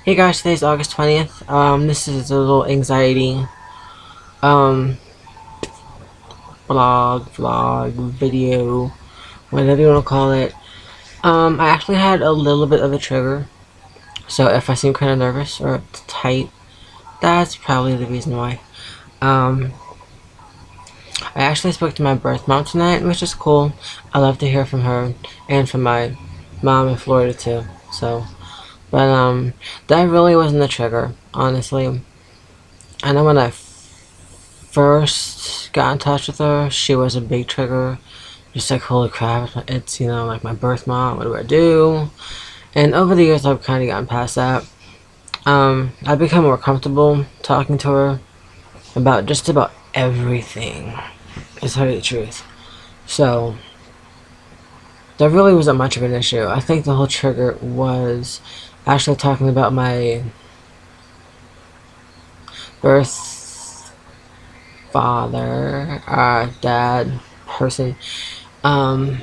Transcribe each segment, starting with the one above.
Hey guys, today's August 20th. This is a little anxiety, um, vlog, video, whatever you want to call it. I actually had a little bit of a trigger, so if I seem kind of nervous or tight, that's probably the reason why. Um, I actually spoke to my birth mom tonight, which is cool. I love to hear from her, and from my mom in Florida too, so. But, that really wasn't the trigger, honestly. I know when I first got in touch with her, she was a big trigger. Just like, holy crap, it's, like my birth mom, what do I do? And over the years, I've kind of gotten past that. I've become more comfortable talking to her about just about everything, to tell you the truth. So, there really wasn't much of an issue. I think the whole trigger was actually talking about my birth father, dad, person, um,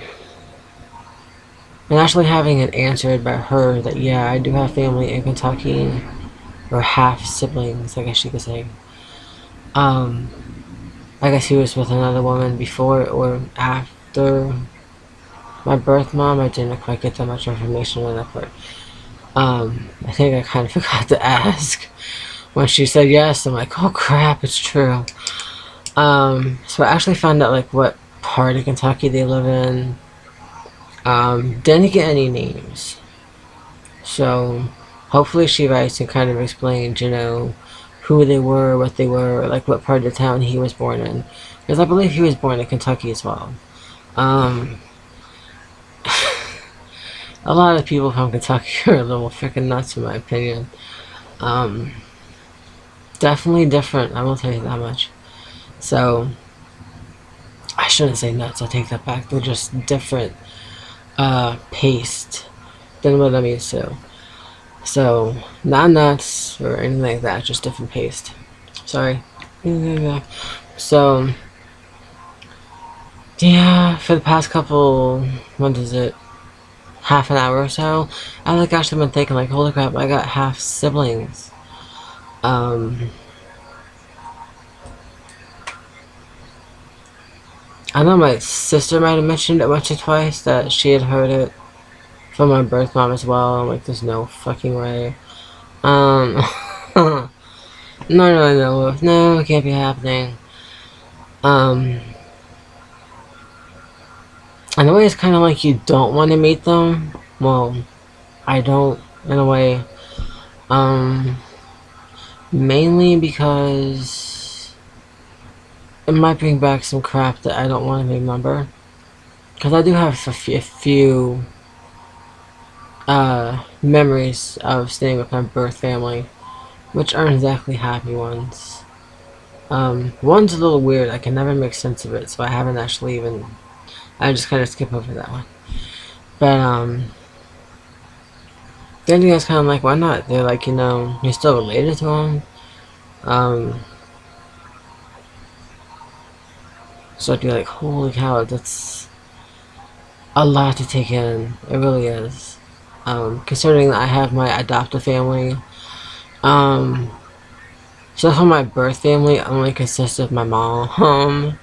and actually having it answered by her that, yeah, I do have family in Kentucky, or half siblings, I guess you could say. Um, I guess he was with another woman before or after my birth mom. I didn't quite get that much information on that part. I think I kind of forgot to ask. When she said yes, I'm like, oh crap, it's true. So I actually found out like what part of Kentucky they live in. Didn't get any names. So hopefully she writes and kind of explains, who they were, what they were, like what part of the town he was born in. Because I believe he was born in Kentucky as well. Um, a lot of people from Kentucky are a little freaking nuts in my opinion. Um, Definitely different, I will tell you that much. So, I shouldn't say nuts, I take that back. They're just different paste than what I'm used to. So, not nuts or anything like that, just different paste. Sorry. So, yeah, for the past couple, what is it, half an hour or so, I've like actually been thinking like, holy crap, I got half siblings. Um, I know my sister might have mentioned it once or twice that she had heard it from my birth mom as well. I'm like, there's no fucking way. No, no, it can't be happening. Um, in a way, it's kind of like you don't want to meet them. Well, I don't, in a way. Um, Mainly because it might bring back some crap that I don't want to remember. Because I do have a few memories of staying with my birth family, which aren't exactly happy ones. One's a little weird. I can never make sense of it, so I haven't actually even. I just kind of skip over that one. But the ending is kind of like, why not? They're like, you're still related to them. Um, so I'd be like, holy cow, that's a lot to take in. It really is. Considering that I have my adoptive family. Um, so for my birth family only consists of my mom.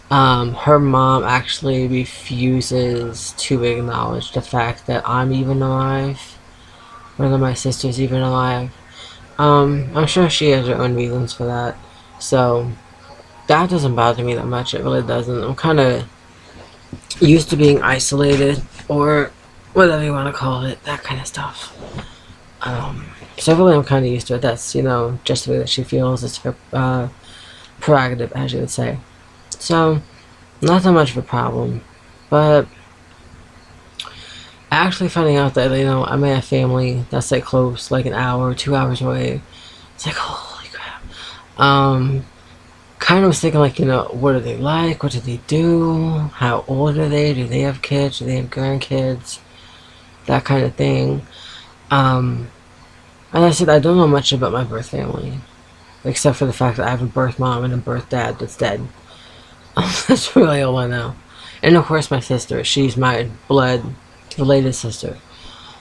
Her mom actually refuses to acknowledge the fact that I'm even alive, whether my sister's even alive. I'm sure she has her own reasons for that, so that doesn't bother me that much. It really doesn't. I'm kind of used to being isolated, or whatever you want to call it, that kind of stuff. So really, I'm kind of used to it. That's just the way that she feels. It's her prerogative, as you would say. So, not that much of a problem. But actually finding out that, I may have family that's like close, like an hour, 2 hours away, it's like, holy crap. Kind of was thinking like, what are they like? What do they do? How old are they? Do they have kids? Do they have grandkids? That kind of thing. And I said, I don't know much about my birth family, except for the fact that I have a birth mom and a birth dad that's dead. That's really all I know. And of course my sister, she's my blood related sister.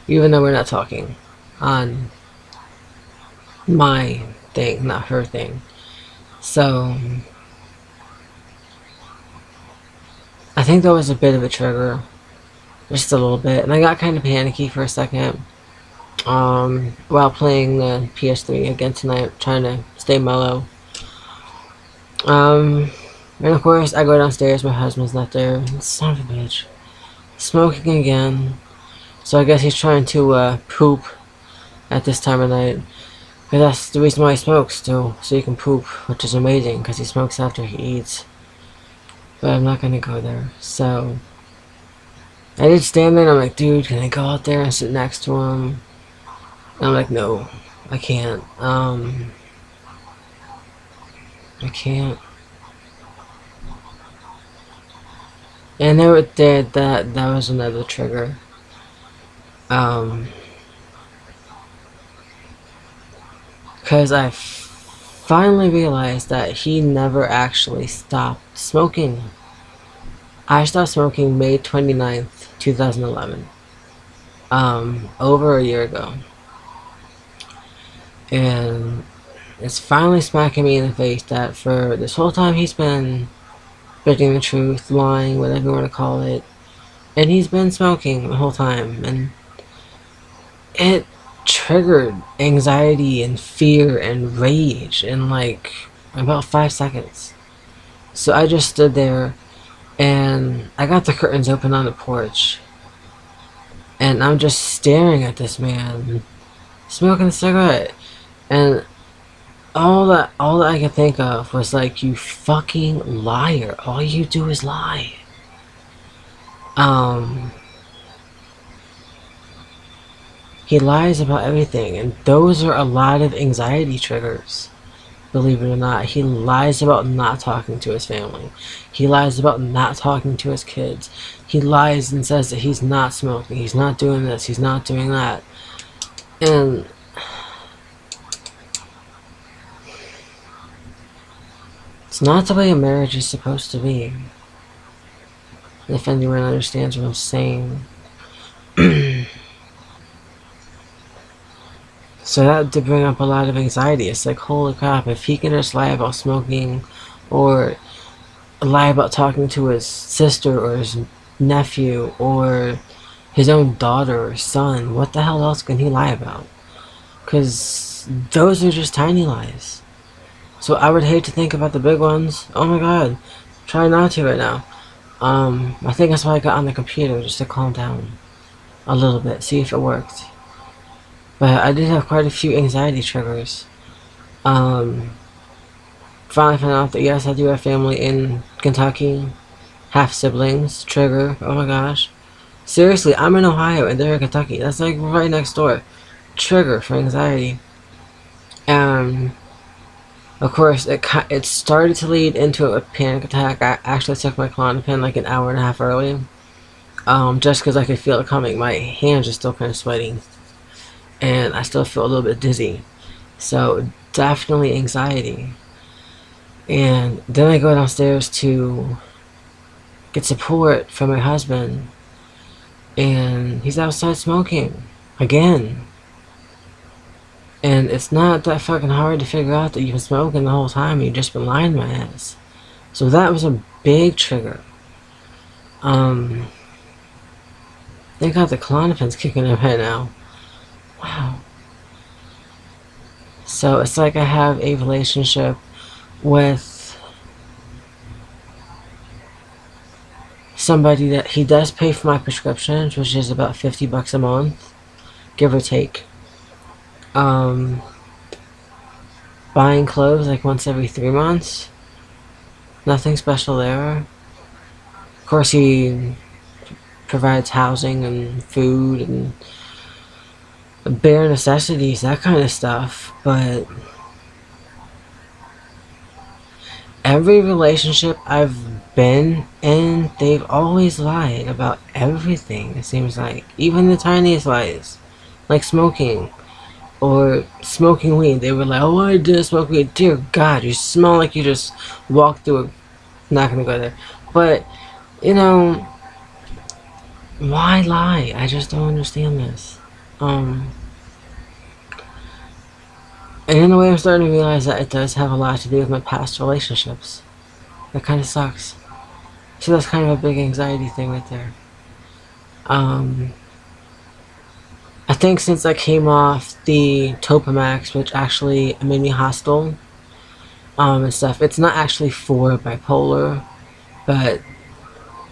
Even though we're not talking on my thing, not her thing. So I think that was a bit of a trigger, just a little bit, and I got kind of panicky for a second. While playing the PS3 again tonight, trying to stay mellow. Um, and of course, I go downstairs. My husband's not there. Son of a bitch, smoking again. So I guess he's trying to poop at this time of night. Because that's the reason why he smokes, too. So he can poop, which is amazing, because he smokes after he eats. But I'm not gonna go there. So I did stand there and I'm like, dude, can I go out there and sit next to him? And I'm like, no, I can't. I can't. And that was another trigger. Because I finally realized that he never actually stopped smoking. I stopped smoking May 29th, 2011. Over a year ago. And it's finally smacking me in the face that for this whole time he's been bending the truth, lying, whatever you want to call it. And he's been smoking the whole time. And it triggered anxiety and fear and rage in like about 5 seconds. So I just stood there and I got the curtains open on the porch. And I'm just staring at this man smoking a cigarette. And all that I could think of was like, you fucking liar. All you do is lie. He lies about everything, and those are a lot of anxiety triggers. Believe it or not, he lies about not talking to his family. He lies about not talking to his kids. He lies and says that he's not smoking, he's not doing this, he's not doing that. And it's not the way a marriage is supposed to be. If anyone understands what I'm saying. So that did bring up a lot of anxiety. It's like, holy crap, if he can just lie about smoking or lie about talking to his sister or his nephew or his own daughter or son, what the hell else can he lie about? Because those are just tiny lies. So I would hate to think about the big ones. Oh my god, try not to right now. I think that's why I got on the computer, just to calm down a little bit, see if it worked. But I did have quite a few anxiety triggers. Finally found out that yes, I do have family in Kentucky. Half siblings. Trigger. Oh my gosh. Seriously, I'm in Ohio and they're in Kentucky. That's like right next door. Trigger for anxiety. Of course, it started to lead into a panic attack. I actually took my Klonopin like an hour and a half early. Just because I could feel it coming. My hands are still kind of sweating. And I still feel a little bit dizzy. So, definitely anxiety. And then I go downstairs to get support from my husband. And he's outside smoking. Again. And it's not that fucking hard to figure out that you've been smoking the whole time and you've just been lying to my ass. So that was a big trigger. Thank God the Klonopin's kicking in right now. Wow. So it's like I have a relationship with somebody that he does pay for my prescriptions, which is about $50 a month, give or take. Buying clothes like once every 3 months. Nothing special there. Of course, he provides housing and food and bare necessities, that kind of stuff. But every relationship I've been in, they've always lied about everything, it seems like. Even the tiniest lies. Like smoking. Or smoking weed. They were like, oh, I did smoke weed. Dear God, you smell like you just walked through a... Not gonna go there. But, you know, why lie? I just don't understand this. And in a way, I'm starting to realize that it does have a lot to do with my past relationships. That kind of sucks. So that's kind of a big anxiety thing right there. Um, I think since I came off the Topamax, which actually made me hostile, and stuff, it's not actually for bipolar, but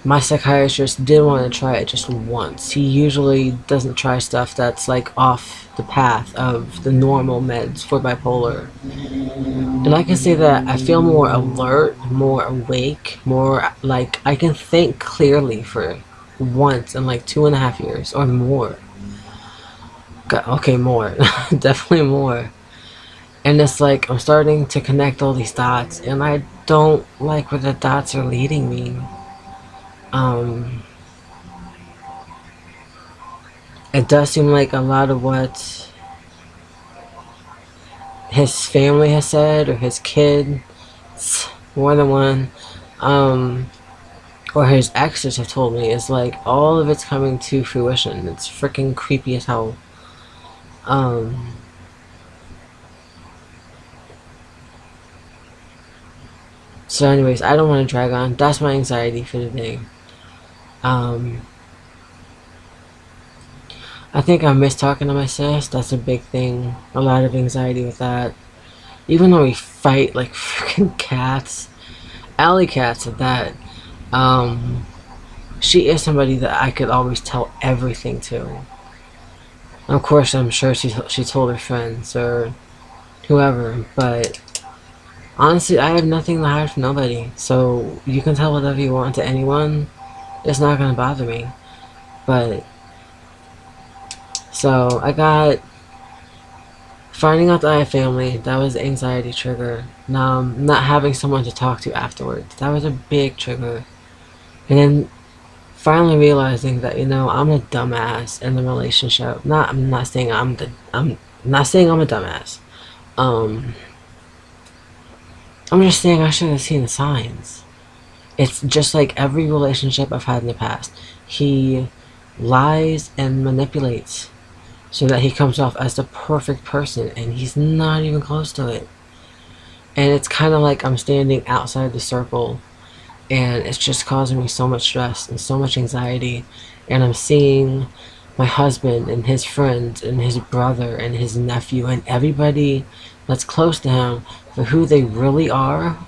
my psychiatrist did want to try it just once. He usually doesn't try stuff that's like off the path of the normal meds for bipolar. And I can say that I feel more alert, more awake, more like I can think clearly for once in like 2.5 years or more. God, okay, more. Definitely more. And it's like I'm starting to connect all these dots, and I don't like where the dots are leading me. Um, it does seem like a lot of what his family has said, or his kid, more than one, um, or his exes have told me, is like all of it's coming to fruition. It's freaking creepy as hell. Um, so, anyways, I don't want to drag on. That's my anxiety for today. Um, I think I miss talking to my sis. That's a big thing. A lot of anxiety with that. Even though we fight like freaking cats, alley cats at that. Um, she is somebody that I could always tell everything to. Of course, I'm sure she told her friends or whoever, but honestly, I have nothing to hide from nobody. So you can tell whatever you want to anyone. It's not gonna bother me. But so I got finding out that I have family. That was an anxiety trigger. Now not having someone to talk to afterwards. That was a big trigger. And then finally realizing that I'm a dumbass in the relationship. I'm not saying I'm not saying I'm a dumbass. Um, I'm just saying I should have seen the signs. It's just like every relationship I've had in the past. He lies and manipulates so that he comes off as the perfect person, and he's not even close to it. And it's kind of like I'm standing outside the circle, and it's just causing me so much stress and so much anxiety. And I'm seeing my husband and his friends and his brother and his nephew and everybody that's close to him for who they really are.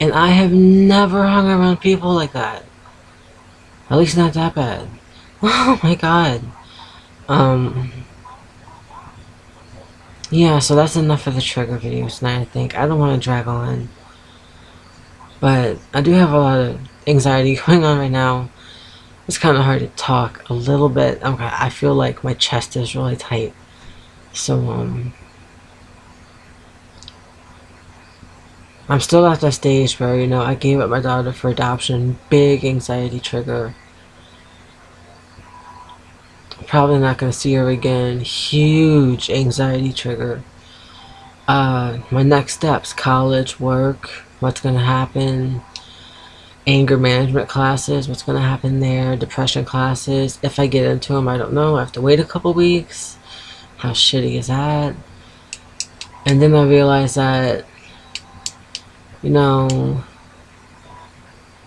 And I have never hung around people like that. At least not that bad. Oh my god. Um, yeah, so that's enough for the trigger videos tonight, I think. I don't want to drag on. But I do have a lot of anxiety going on right now. It's kind of hard to talk a little bit. I feel like my chest is really tight. So, I'm still at that stage where, I gave up my daughter for adoption. Big anxiety trigger. Probably not going to see her again. Huge anxiety trigger. My next steps: college, work, what's going to happen, anger management classes, what's going to happen there, depression classes. If I get into them, I don't know. I have to wait a couple weeks. How shitty is that? And then I realized that,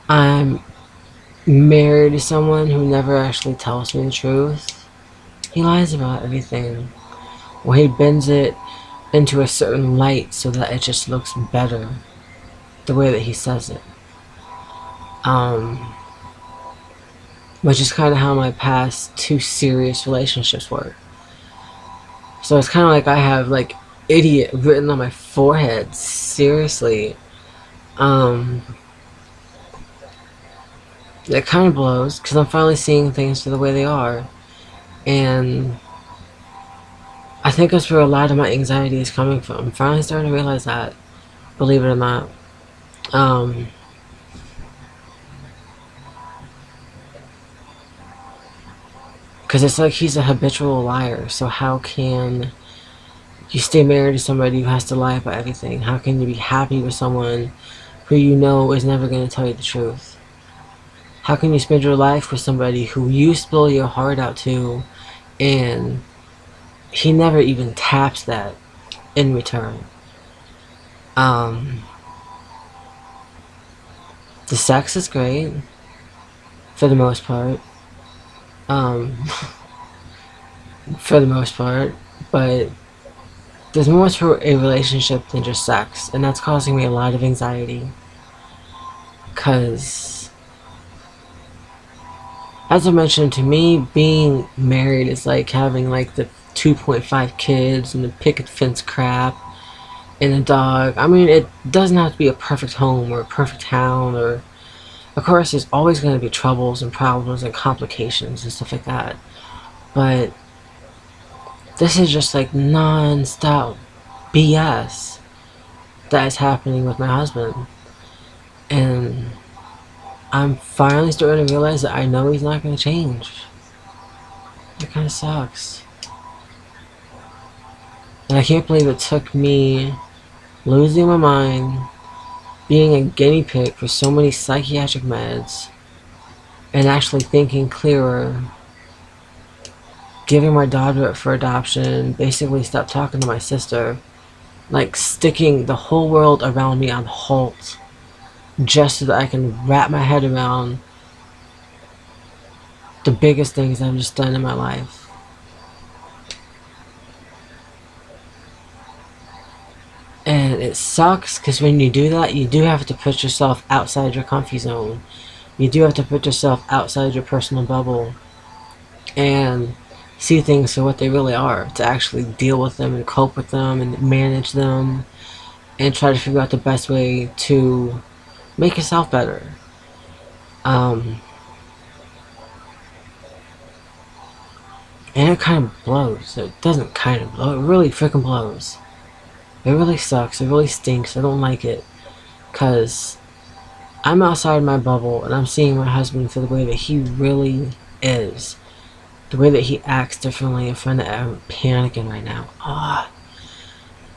I'm married to someone who never actually tells me the truth. He lies about everything. Or he bends it into a certain light so that it just looks better the way that he says it. Which is kind of how my past 2 serious relationships were. So it's kind of like I have like idiot written on my forehead. Seriously. It kind of blows because I'm finally seeing things for the way they are. And I think that's where a lot of my anxiety is coming from. I'm finally starting to realize that, believe it or not. Because it's like he's a habitual liar. So how can you stay married to somebody who has to lie about everything? How can you be happy with someone who is never going to tell you the truth? How can you spend your life with somebody who you spill your heart out to, and he never even taps that? in return. Um, the sex is great for the most part. Um, for the most part, but there's more to a relationship than just sex, and that's causing me a lot of anxiety. Cause, as I mentioned, to me, being married is like having like the 2.5 kids and the picket fence crap and a dog. I mean, it doesn't have to be a perfect home or a perfect town, or of course, there's always going to be troubles and problems and complications and stuff like that. But this is just like non-stop BS that is happening with my husband. And I'm finally starting to realize that I know he's not going to change. It kind of sucks. And I can't believe it took me losing my mind, being a guinea pig for so many psychiatric meds, and actually thinking clearer, giving my daughter up for adoption, basically stopped talking to my sister, like sticking the whole world around me on halt just so that I can wrap my head around the biggest things I've just done in my life. And it sucks because when you do that, you do have to put yourself outside your comfy zone. You do have to put yourself outside your personal bubble and see things for what they really are, to actually deal with them and cope with them and manage them and try to figure out the best way to make yourself better. And it kind of blows. It doesn't kind of blow, it really freaking blows. It really sucks, it really stinks, I don't like it. Because I'm outside my bubble and I'm seeing my husband for the way that he really is. The way that he acts differently in front of, I'm panicking right now.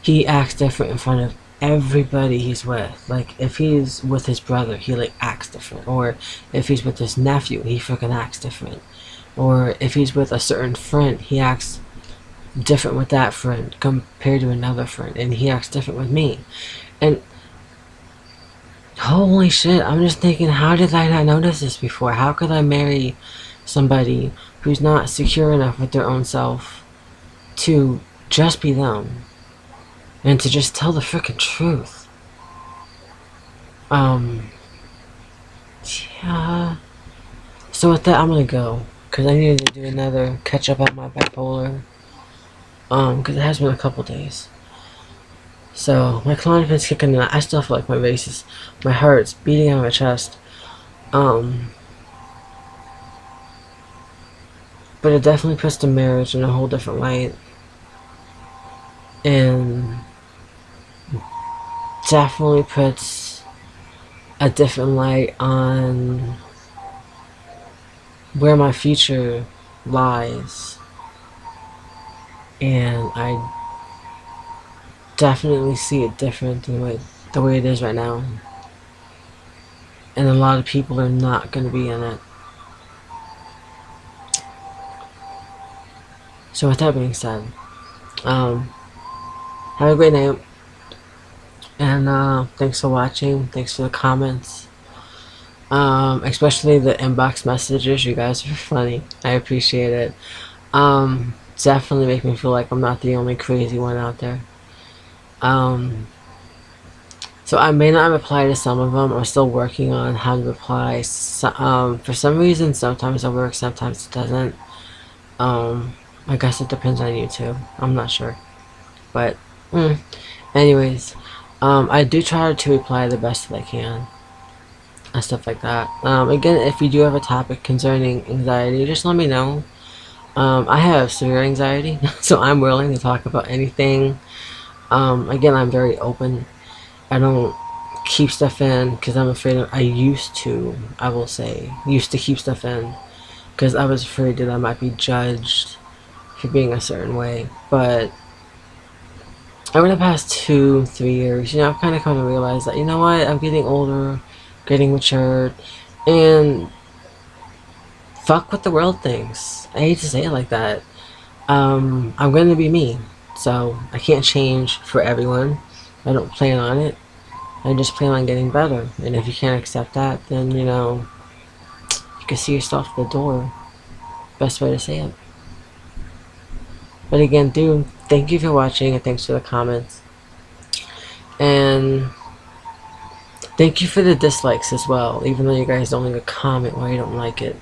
He acts different in front of everybody he's with. Like, if he's with his brother, he like acts different. Or if he's with his nephew, he freaking acts different. Or if he's with a certain friend, he acts different with that friend compared to another friend. And he acts different with me. And holy shit, I'm just thinking, how did I not notice this before? How could I marry somebody who's not secure enough with their own self to just be them and to just tell the freaking truth? Yeah. So with that, I'm gonna go because I needed to do another catch up on my bipolar. Because it has been a couple days. So my Klonopin's kicking in. I still feel like my heart's beating out of my chest. But it definitely puts the marriage in a whole different light. And definitely puts a different light on where my future lies. And I definitely see it different than the way it is right now. And a lot of people are not going to be in it. So with that being said, have a great night. And thanks for watching. Thanks for the comments. Especially the inbox messages. You guys are funny. I appreciate it. Definitely make me feel like I'm not the only crazy one out there. So I may not reply to some of them. I'm still working on how to reply. So, for some reason, sometimes it works, sometimes it doesn't. I guess it depends on you too. I'm not sure. But, anyways, I do try to reply the best that I can. And stuff like that. Again, if you do have a topic concerning anxiety, just let me know. I have severe anxiety, so I'm willing to talk about anything. Again, I'm very open. I don't keep stuff in because I'm afraid I used to keep stuff in because I was afraid that I might be judged for being a certain way. But over the past 2-3 years, I've kind of realized that, you know what, I'm getting older, getting mature, and fuck what the world thinks. I hate to say it like that. I'm going to be me. So I can't change for everyone. I don't plan on it. I just plan on getting better. And if you can't accept that, then, you know, you can see yourself at the door. Best way to say it. But again, dude, thank you for watching and thanks for the comments. And thank you for the dislikes as well, even though you guys don't leave a comment why you don't like it.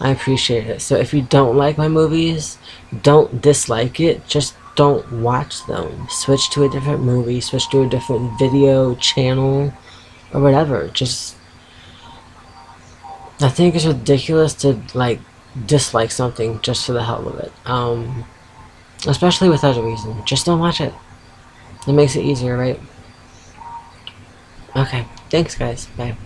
I appreciate it. So if you don't like my movies, don't dislike it, just don't watch them. Switch to a different movie, switch to a different video channel, or whatever. Just, I think it's ridiculous to, like, dislike something just for the hell of it. Especially without a reason. Just don't watch it. It makes it easier, right? Okay, thanks guys, bye.